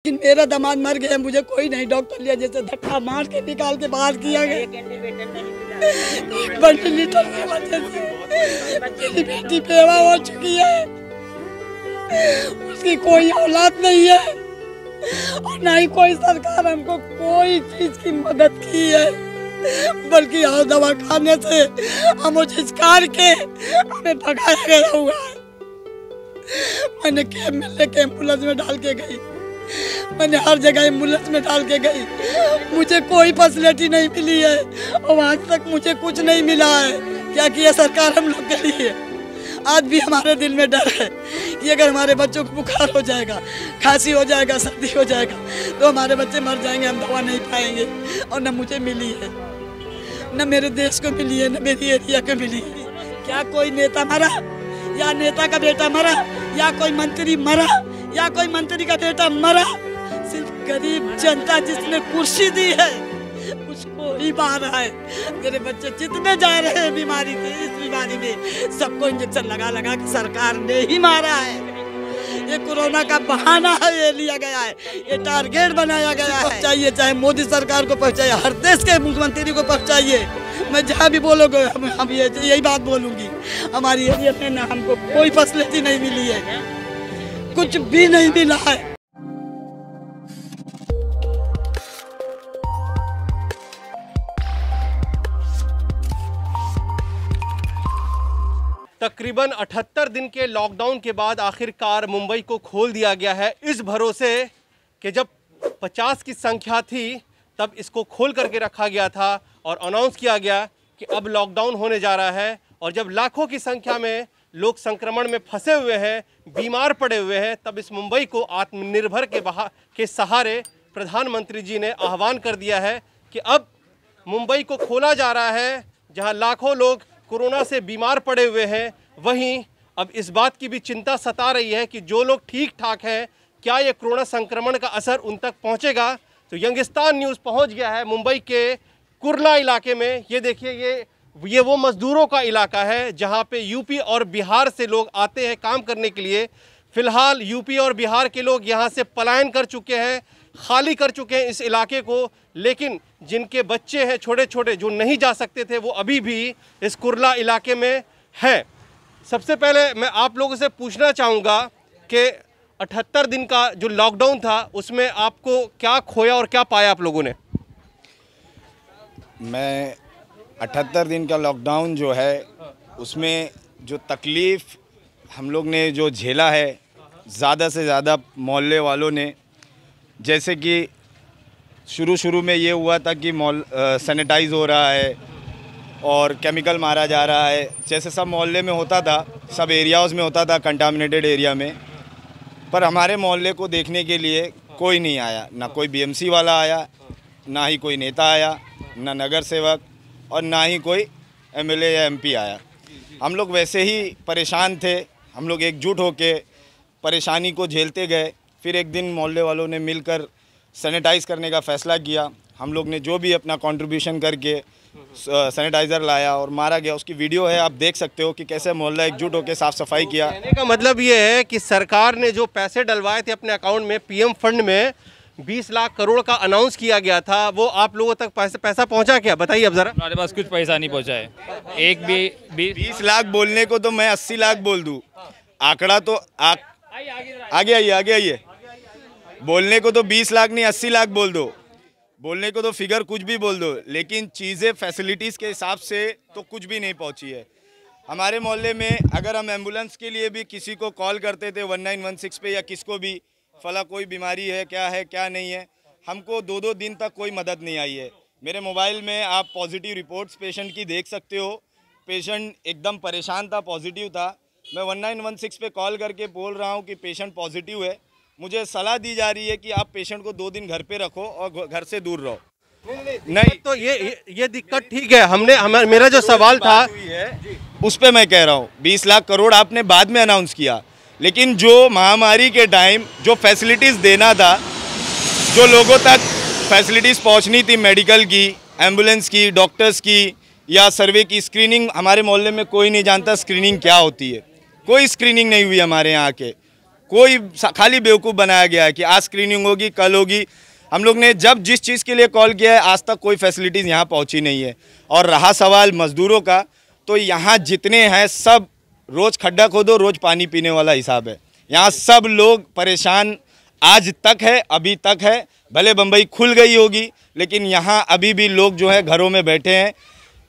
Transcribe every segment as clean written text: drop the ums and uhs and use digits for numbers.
लेकिन मेरा दामाद मर गया, मुझे कोई नहीं डॉक्टर लिया, जैसे धक्का मार के निकाल के बाहर किया गया। वेंटिलेटर की वजह से मेरी बेटी बेवा हो चुकी है, उसकी कोई औलाद नहीं है और ना ही कोई सरकार हमको कोई चीज की मदद की है, बल्कि यहाँ दवा खाने से हम झिझकार के हमें भगाया गया हुआ है। मैंने कैब में लेके एम्बुलेंस में डाल के गई, मैंने हर जगह एम्बुलेंस में डाल के गई, मुझे कोई फैसिलिटी नहीं मिली है और आज तक मुझे कुछ नहीं मिला है। क्या किया सरकार हम लोग के लिए? आज भी हमारे दिल में डर है कि अगर हमारे बच्चों को बुखार हो जाएगा, खांसी हो जाएगा, सर्दी हो जाएगा तो हमारे बच्चे मर जाएंगे, हम दवा नहीं पाएंगे। और न मुझे मिली है, न मेरे देश को मिली है, न मेरी एरिया को मिली है। क्या कोई नेता मरा या नेता का बेटा मरा या कोई मंत्री मरा या कोई मंत्री का बेटा मरा? सिर्फ गरीब जनता जिसने कुर्सी दी है उसको ही मारा है। मेरे बच्चे जितने जा रहे हैं बीमारी से, इस बीमारी में सबको इंजेक्शन लगा लगा के सरकार ने ही मारा है। ये कोरोना का बहाना है, ये लिया गया है, ये टारगेट बनाया गया है। चाहिए चाहे मोदी सरकार को पहुंचाइए, हर देश के मुख्यमंत्री को पहुंचाइए। मैं जहाँ भी बोलोगे हम यही बात बोलूँगी। हमारी एरिया में ना हमको कोई फैसिलिटी नहीं मिली है, कुछ भी नहीं मिला है। तकरीबन 78 दिन के लॉकडाउन के बाद आखिरकार मुंबई को खोल दिया गया है, इस भरोसे कि जब 50 की संख्या थी तब इसको खोल करके रखा गया था और अनाउंस किया गया कि अब लॉकडाउन होने जा रहा है। और जब लाखों की संख्या में लोग संक्रमण में फंसे हुए हैं, बीमार पड़े हुए हैं, तब इस मुंबई को आत्मनिर्भर के सहारे प्रधानमंत्री जी ने आह्वान कर दिया है कि अब मुंबई को खोला जा रहा है। जहां लाखों लोग कोरोना से बीमार पड़े हुए हैं, वहीं अब इस बात की भी चिंता सता रही है कि जो लोग ठीक ठाक हैं, क्या ये कोरोना संक्रमण का असर उन तक पहुंचेगा। तो यंगिस्तान न्यूज़ पहुंच गया है मुंबई के कुर्ला इलाके में। ये देखिए, ये वो मज़दूरों का इलाका है जहां पे यूपी और बिहार से लोग आते हैं काम करने के लिए। फ़िलहाल यूपी और बिहार के लोग यहां से पलायन कर चुके हैं, खाली कर चुके हैं इस इलाके को, लेकिन जिनके बच्चे हैं छोटे छोटे जो नहीं जा सकते थे, वो अभी भी इस कुर्ला इलाके में हैं। सबसे पहले मैं आप लोगों से पूछना चाहूँगा कि 78 दिन का जो लॉकडाउन था उसमें आपको क्या खोया और क्या पाया आप लोगों ने? मैं 78 दिन का लॉकडाउन जो है उसमें जो तकलीफ़ हम लोग ने जो झेला है, ज़्यादा से ज़्यादा मोहल्ले वालों ने। जैसे कि शुरू में ये हुआ था कि सैनिटाइज़ हो रहा है और केमिकल मारा जा रहा है, जैसे सब मोहल्ले में होता था, सब एरियाज़ में होता था, कंटामिनेटेड एरिया में। पर हमारे मोहल्ले को देखने के लिए कोई नहीं आया, ना कोई बीएमसी वाला आया, ना ही कोई नेता आया, ना नगर सेवक और ना ही कोई एमएलए या एमपी आया। हम लोग वैसे ही परेशान थे, हम लोग एकजुट होके परेशानी को झेलते गए। फिर एक दिन मोहल्ले वालों ने मिलकर सैनिटाइज़ करने का फ़ैसला किया। हम लोग ने जो भी अपना कंट्रीब्यूशन करके सैनिटाइज़र लाया और मारा गया, उसकी वीडियो है, आप देख सकते हो कि कैसे मोहल्ला एकजुट होकर साफ़ सफाई किया। कहने का मतलब ये है कि सरकार ने जो पैसे डलवाए थे अपने अकाउंट में, पीएम फंड में 20 लाख करोड़ का अनाउंस किया गया था, वो आप लोगों तक पैसा पहुंचा क्या? बताइए अब ज़रा। हमारे पास कुछ पैसा नहीं पहुंचा है। एक भी 20 लाख बोलने को तो मैं 80 लाख बोल दूँ, आंकड़ा तो आगे आइए। बोलने को तो 20 लाख नहीं 80 लाख बोल दो, बोलने को तो फिगर कुछ भी बोल दो, लेकिन चीज़ें फैसिलिटीज़ के हिसाब से तो कुछ भी नहीं पहुंची है। हमारे मोहल्ले में अगर हम एम्बुलेंस के लिए भी किसी को कॉल करते थे 1916 पे, या किसको भी फला कोई बीमारी है क्या नहीं है, हमको 2-2 दिन तक कोई मदद नहीं आई है। मेरे मोबाइल में आप पॉजिटिव रिपोर्ट्स पेशेंट की देख सकते हो। पेशेंट एकदम परेशान था, पॉजिटिव था। मैं 1916 पे कॉल करके बोल रहा हूँ कि पेशेंट पॉजिटिव है। मुझे सलाह दी जा रही है कि आप पेशेंट को 2 दिन घर पे रखो और घर से दूर रहो। नहीं तो ये दिक्कत ठीक है। मेरा जो सवाल था उस पे मैं कह रहा हूँ 20 लाख करोड़ आपने बाद में अनाउंस किया, लेकिन जो महामारी के टाइम जो फैसिलिटीज़ देना था, जो लोगों तक फैसिलिटीज़ पहुँचनी थी, मेडिकल की, एम्बुलेंस की, डॉक्टर्स की या सर्वे की, स्क्रीनिंग, हमारे मोहल्ले में कोई नहीं जानता स्क्रीनिंग क्या होती है। कोई स्क्रीनिंग नहीं हुई हमारे यहाँ के। कोई खाली बेवकूफ़ बनाया गया है कि आज स्क्रीनिंग होगी, कल होगी। हम लोग ने जब जिस चीज़ के लिए कॉल किया है आज तक कोई फैसिलिटीज़ यहाँ पहुँची नहीं है। और रहा सवाल मज़दूरों का, तो यहाँ जितने हैं सब रोज़ खड्डा खोदो रोज़ पानी पीने वाला हिसाब है। यहाँ सब लोग परेशान आज तक है, अभी तक है। भले बम्बई खुल गई होगी लेकिन यहाँ अभी भी लोग जो है घरों में बैठे हैं।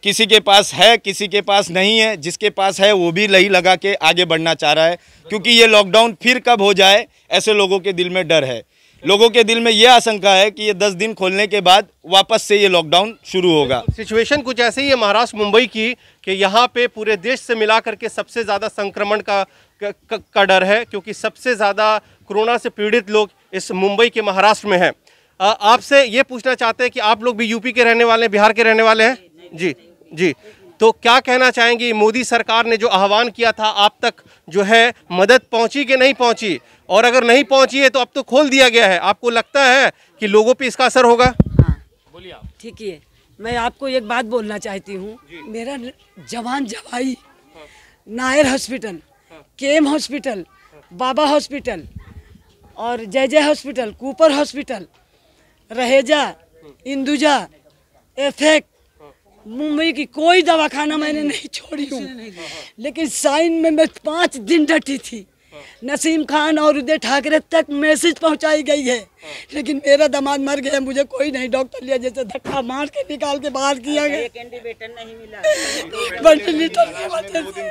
किसी के पास है, किसी के पास नहीं है। जिसके पास है वो भी लही लगा के आगे बढ़ना चाह रहा है, क्योंकि ये लॉकडाउन फिर कब हो जाए ऐसे लोगों के दिल में डर है। लोगों के दिल में ये आशंका है कि ये 10 दिन खोलने के बाद वापस से ये लॉकडाउन शुरू होगा। सिचुएशन कुछ ऐसे ही है महाराष्ट्र मुंबई की कि यहाँ पे पूरे देश से मिला करके सबसे ज़्यादा संक्रमण का डर है, क्योंकि सबसे ज़्यादा कोरोना से पीड़ित लोग इस मुंबई के महाराष्ट्र में हैं। आपसे ये पूछना चाहते हैं कि आप लोग भी यूपी के रहने वाले हैं, बिहार के रहने वाले हैं? जी जी, तो क्या कहना चाहेंगी, मोदी सरकार ने जो आह्वान किया था आप तक जो है मदद पहुंची कि नहीं पहुंची? और अगर नहीं पहुंची है तो अब तो खोल दिया गया है, आपको लगता है कि लोगों पे इसका असर होगा? हाँ बोलिए आप। ठीक है, मैं आपको एक बात बोलना चाहती हूँ। मेरा जवान जवाई नायर हॉस्पिटल, केम हॉस्पिटल, बाबा हॉस्पिटल और जय जय hospital, Cooper hospital, Raheja, Induja, effect, Mumbai की कोई दवाखाना मैंने नहीं छोड़ी हूँ। लेकिन साइन में मैं 5 दिन डटी थी। नसीम खान और उदय ठाकरे तक मैसेज पहुंचाई गई है, लेकिन मेरा दामाद मर गया, मुझे कोई नहीं डॉक्टर लिया, जैसे धक्का मार के निकाल के बाहर किया गया। वेंटिलेटर नहीं मिला, वेंटिलेटर की वजह से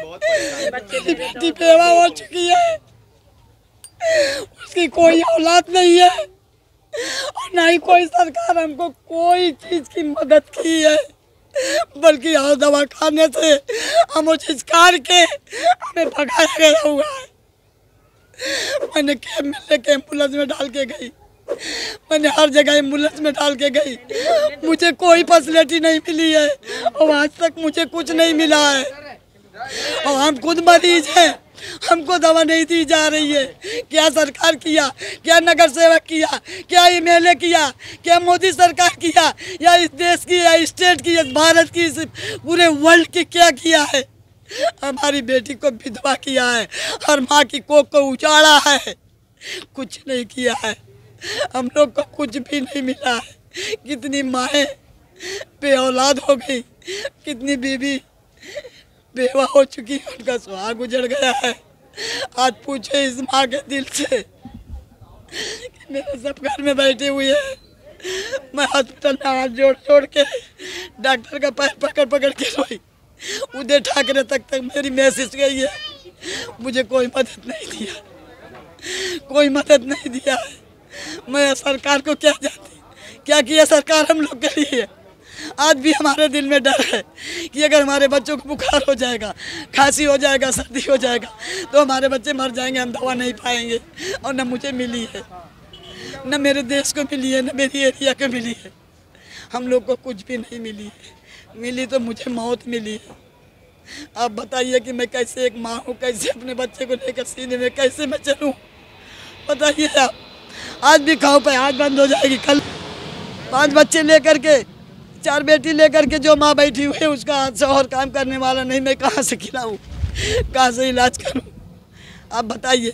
मेरी बेटी बेवा हो चुकी है, उसकी कोई औलाद नहीं है और ना ही कोई सरकार हमको कोई चीज की मदद की है, बल्कि हर दवा खाने से हम चिस्कार के हमें भगाया गया हुआ है। मैंने कैब में लेके एम्बुलेंस में डाल के गई, मैंने हर जगह एम्बुलेंस में डाल के गई, मुझे कोई फैसिलिटी नहीं मिली है और आज तक मुझे कुछ नहीं मिला है। और हम खुद मरीज हैं, हमको दवा नहीं दी जा रही है। क्या सरकार किया, क्या नगर सेवक किया, क्या एमएलए किया, क्या मोदी सरकार किया, या इस देश की, या स्टेट की, या भारत की, पूरे वर्ल्ड की क्या किया है? हमारी बेटी को विधवा किया है, हर माँ की कोख को उजाड़ा है, कुछ नहीं किया है। हम लोग को कुछ भी नहीं मिला है। कितनी माएँ बे औलाद हो गई, कितनी बीवी बेवा हो चुकी है, उनका सुहाग गुजर गया है। आज पूछे इस माँ के दिल से कि मेरे सब घर में बैठे हुए हैं। मैं हॉस्पिटल में हाथ जोड़ जोड़ के डॉक्टर का पैर पकड़ पकड़ के रोई। उदय ठाकरे तक मेरी मैसेज गई है, मुझे कोई मदद नहीं दिया, कोई मदद नहीं दिया है। मैं सरकार को क्या जानती, क्या किया सरकार हम लोग के लिए? आज भी हमारे दिल में डर है कि अगर हमारे बच्चों को बुखार हो जाएगा, खांसी हो जाएगा, सर्दी हो जाएगा तो हमारे बच्चे मर जाएंगे, हम दवा नहीं पाएंगे। और न मुझे मिली है, न मेरे देश को मिली है, न मेरी एरिया को मिली है। हम लोग को कुछ भी नहीं मिली है। मिली तो मुझे मौत मिली है। आप बताइए कि मैं कैसे एक माँ हूँ, कैसे अपने बच्चे को लेकर सीने में कैसे मैं चलूँ? बताइए आप। आज भी खाओ पे आज बंद हो जाएगी, कल 5 बच्चे लेकर के, 4 बेटी लेकर के जो माँ बैठी हुई है उसका हाथ से और काम करने वाला नहीं, मैं कहाँ से खिलाऊँ, कहाँ से इलाज करूँ? आप बताइए।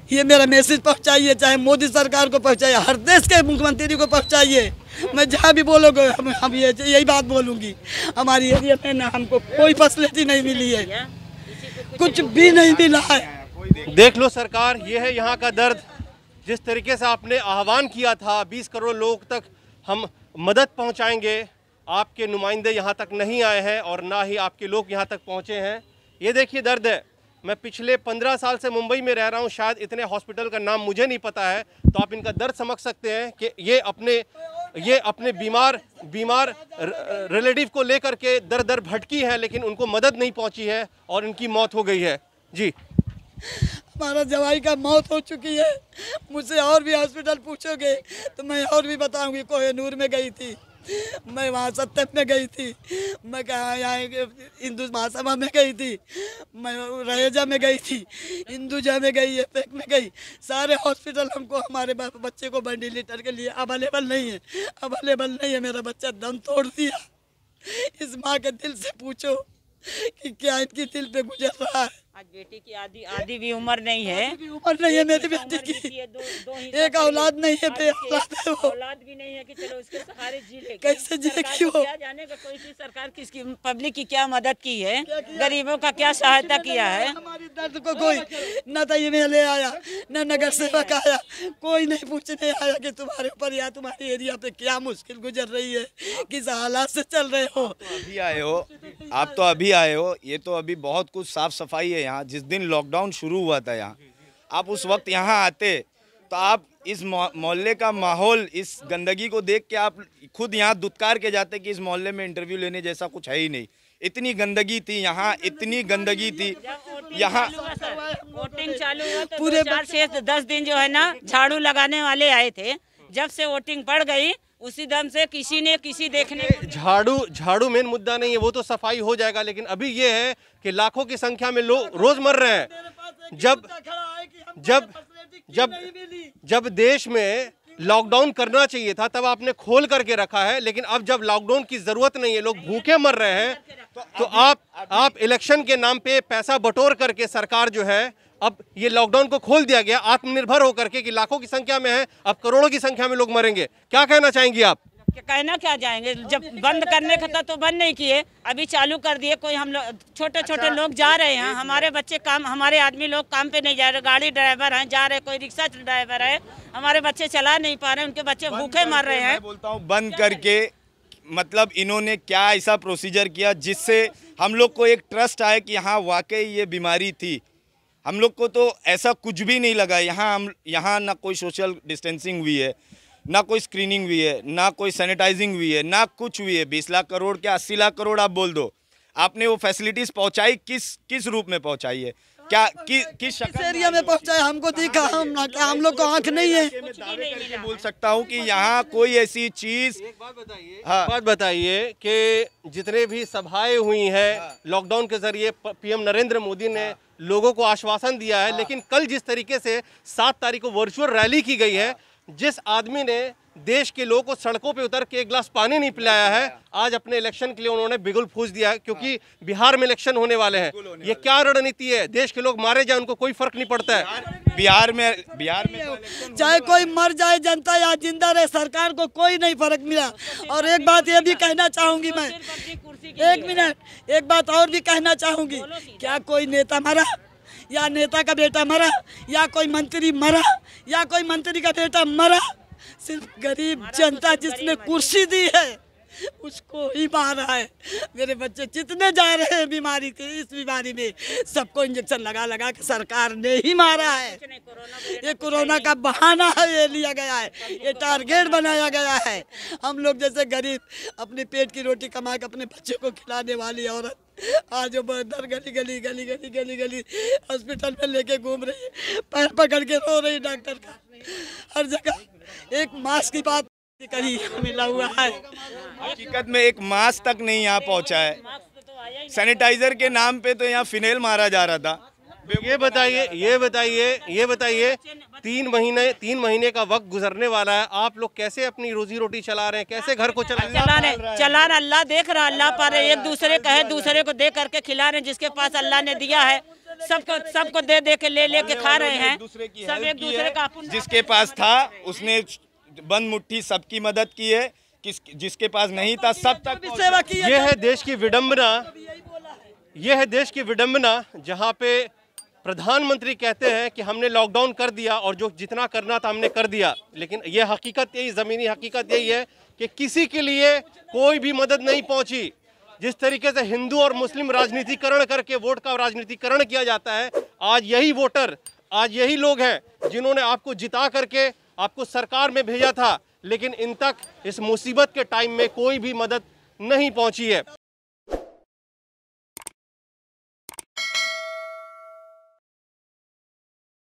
ये मेरा मैसेज पहुँचाइए, चाहे मोदी सरकार को पहुँचाइए, हर देश के मुख्यमंत्री को पहुँचाइए। मैं जहाँ भी बोलोगे हम यही बात बोलूँगी। हमारी एरिया में ना हमको कोई फैसिलिटी नहीं मिली है, कुछ भी नहीं मिला है। देख लो सरकार, ये है यहाँ का दर्द। जिस तरीके से आपने आह्वान किया था 20 करोड़ लोग तक हम मदद पहुंचाएंगे, आपके नुमाइंदे यहाँ तक नहीं आए हैं और ना ही आपके लोग यहाँ तक पहुँचे हैं। ये देखिए दर्द है। मैं पिछले 15 साल से मुंबई में रह रहा हूँ, शायद इतने हॉस्पिटल का नाम मुझे नहीं पता है, तो आप इनका दर्द समझ सकते हैं कि ये अपने बीमार रिलेटिव को लेकर के दर दर भटकी है, लेकिन उनको मदद नहीं पहुँची है और इनकी मौत हो गई है। जी, हमारा जवाई का मौत हो चुकी है। मुझसे और भी हॉस्पिटल पूछोगे तो मैं और भी बताऊंगी। कोहिनूर में गई थी, मैं वहाँ सत्यम में गई थी, मैं कहाँ यहाँ हिंदू महासभा में गई थी, मैं रहेजा में गई थी, हिंदुजा में गई, एपेक में गई। सारे हॉस्पिटल हमको हमारे बच्चे को वेंटिलेटर के लिए अवेलेबल नहीं है। मेरा बच्चा दम तोड़ दिया। इस माँ के दिल से पूछो कि क्या इनकी दिल पे गुजर रहा है। आज बेटी की आधी भी उम्र नहीं है। उम्र नहीं है मेरी बेटी की, एक औलाद नहीं है, औलाद है वो। औलाद भी नहीं है कि चलो उसके सहारे जी लेगी। कैसे जिएगी वो? क्या जानेगा कोई भी सरकार किसकी पब्लिक की क्या मदद की है, गरीबों का क्या सहायता किया है। हमारी दर्द को कोई न तो एमएलए आया न नगर सेवक आया, कोई नहीं पूछने आया कि तुम्हारे ऊपर या तुम्हारे एरिया पे क्या मुश्किल गुजर रही है, किस हालात से चल रहे हो। अभी आए हो आप, तो अभी आए हो, ये तो अभी बहुत कुछ साफ सफाई है यहाँ। जिस दिन लॉकडाउन शुरू हुआ था यहाँ, आप उस वक्त यहाँ आते तो आप इस मोहल्ले का माहौल, इस गंदगी को देख के आप खुद यहाँ दुत्कार के जाते कि इस मोहल्ले में इंटरव्यू लेने जैसा कुछ है ही नहीं। इतनी गंदगी थी यहाँ, इतनी गंदगी थी यहाँ। वोटिंग चालू हुआ तो पूरे 4 से 10 दिन जो है ना झाड़ू लगाने वाले आए थे। जब से वोटिंग पड़ गई उसी दम से किसी ने किसी देखने झाड़ू मेन मुद्दा नहीं है, वो तो सफाई हो जाएगा, लेकिन अभी ये है कि लाखों की संख्या में लोग रोज मर रहे हैं। जब देश में लॉकडाउन करना चाहिए था तब आपने खोल करके रखा है, लेकिन अब जब लॉकडाउन की जरूरत नहीं है, लोग भूखे मर रहे हैं, तो आप इलेक्शन के नाम पे पैसा बटोर करके सरकार जो है, अब ये लॉकडाउन को खोल दिया गया आत्मनिर्भर होकर के कि लाखों की संख्या में है, अब करोड़ों की संख्या में लोग मरेंगे। क्या कहना चाहेंगी आप? कहना क्या जाएंगे, जब बंद करने का था तो बंद नहीं किए, अभी चालू कर दिए। कोई हम लोग छोटे लोग जा रहे हैं, हमारे बच्चे काम, हमारे आदमी लोग काम पे नहीं जा रहे, गाड़ी ड्राइवर हैं जा रहे, कोई रिक्शा ड्राइवर है, हमारे बच्चे चला नहीं पा रहे, उनके बच्चे भूखे मर रहे हैं। बोलता हूँ बंद करके, मतलब इन्होंने क्या ऐसा प्रोसीजर किया जिससे हम लोग को एक ट्रस्ट आए कि हाँ वाकई ये बीमारी थी। हम लोग को तो ऐसा कुछ भी नहीं लगा। यहाँ ना कोई सोशल डिस्टेंसिंग हुई है, ना कोई स्क्रीनिंग हुई है, ना कोई सैनिटाइजिंग हुई है, ना कुछ हुई है। 20 लाख करोड़ क्या 80 लाख करोड़ आप बोल दो, आपने वो फैसिलिटीज पहुंचाई किस रूप में पहुंचाई है? क्या किस एरिया में पहुंचाए? हमको दिखा, हम लोग को आंख नहीं है। बोल सकता हूँ कि यहाँ कोई ऐसी चीज। बात बताइए कि जितने भी सभाएं हुई हैं लॉकडाउन के जरिए, पीएम नरेंद्र मोदी ने लोगों को आश्वासन दिया है, लेकिन कल जिस तरीके से 7 तारीख को वर्चुअल रैली की गई है, जिस आदमी ने देश के लोगों को सड़कों पे उतर के एक गिलास पानी नहीं पिलाया है, आज अपने इलेक्शन के लिए उन्होंने बिगुल फूंक दिया है, क्योंकि बिहार में इलेक्शन होने वाले हैं। ये क्या रणनीति है? देश के लोग मारे जाए उनको कोई फर्क नहीं पड़ता है। बिहार में चाहे कोई मर जाए, जनता या जिंदा रहे, सरकार को कोई नहीं फर्क मिला। और एक बात ये भी कहना चाहूंगी मैं, 1 मिनट, एक बात और भी कहना चाहूंगी, क्या कोई नेता मरा या नेता का बेटा मरा या कोई मंत्री मरा या कोई मंत्री का बेटा मरा? सिर्फ गरीब जनता जिसने कुर्सी दी है उसको ही मारा है। मेरे बच्चे जितने जा रहे हैं बीमारी के, इस बीमारी में सबको इंजेक्शन लगा के सरकार ने ही मारा है। ये कोरोना का बहाना है, ये लिया गया है, ये टारगेट बनाया गया है। हम लोग जैसे गरीब अपने पेट की रोटी कमा के अपने बच्चों को खिलाने वाली औरत आज दर गली हॉस्पिटल में लेके घूम रही है, पैर पकड़ के रो रही डॉक्टर का। हर जगह एक मास्क की बात कहीं मिला हुआ है, हकीकत में एक मास्क तक नहीं यहाँ पहुँचा है। सैनिटाइजर के नाम पे तो यहाँ फिनेल मारा जा रहा था। ये बताइए 3 महीने का वक्त गुजरने वाला है, आप लोग कैसे अपनी रोजी रोटी चला रहे हैं, कैसे घर को चला रहे? अल्लाह देख रहा, अल्लाह पर एक दूसरे का है, दूसरे को दे करके खिला रहे हैं। जिसके पास अल्लाह ने दिया है सबको दे के ले के खा रहे हैं। सब एक दूसरे का, जिसके पास था उसने बंद मुट्ठी सबकी मदद की है, जिसके पास नहीं था सब तक सेवा की है। ये है देश की विडंबना, ये है देश की विडंबना, जहाँ पे प्रधानमंत्री कहते हैं कि हमने लॉकडाउन कर दिया और जो जितना करना था हमने कर दिया, लेकिन ये हकीकत, यही ज़मीनी हकीकत यही है कि किसी के लिए कोई भी मदद नहीं पहुंची। जिस तरीके से हिंदू और मुस्लिम राजनीतिकरण करके वोट का राजनीतिकरण किया जाता है, आज यही वोटर, आज यही लोग हैं जिन्होंने आपको जिता करके आपको सरकार में भेजा था, लेकिन इन तक इस मुसीबत के टाइम में कोई भी मदद नहीं पहुंची है।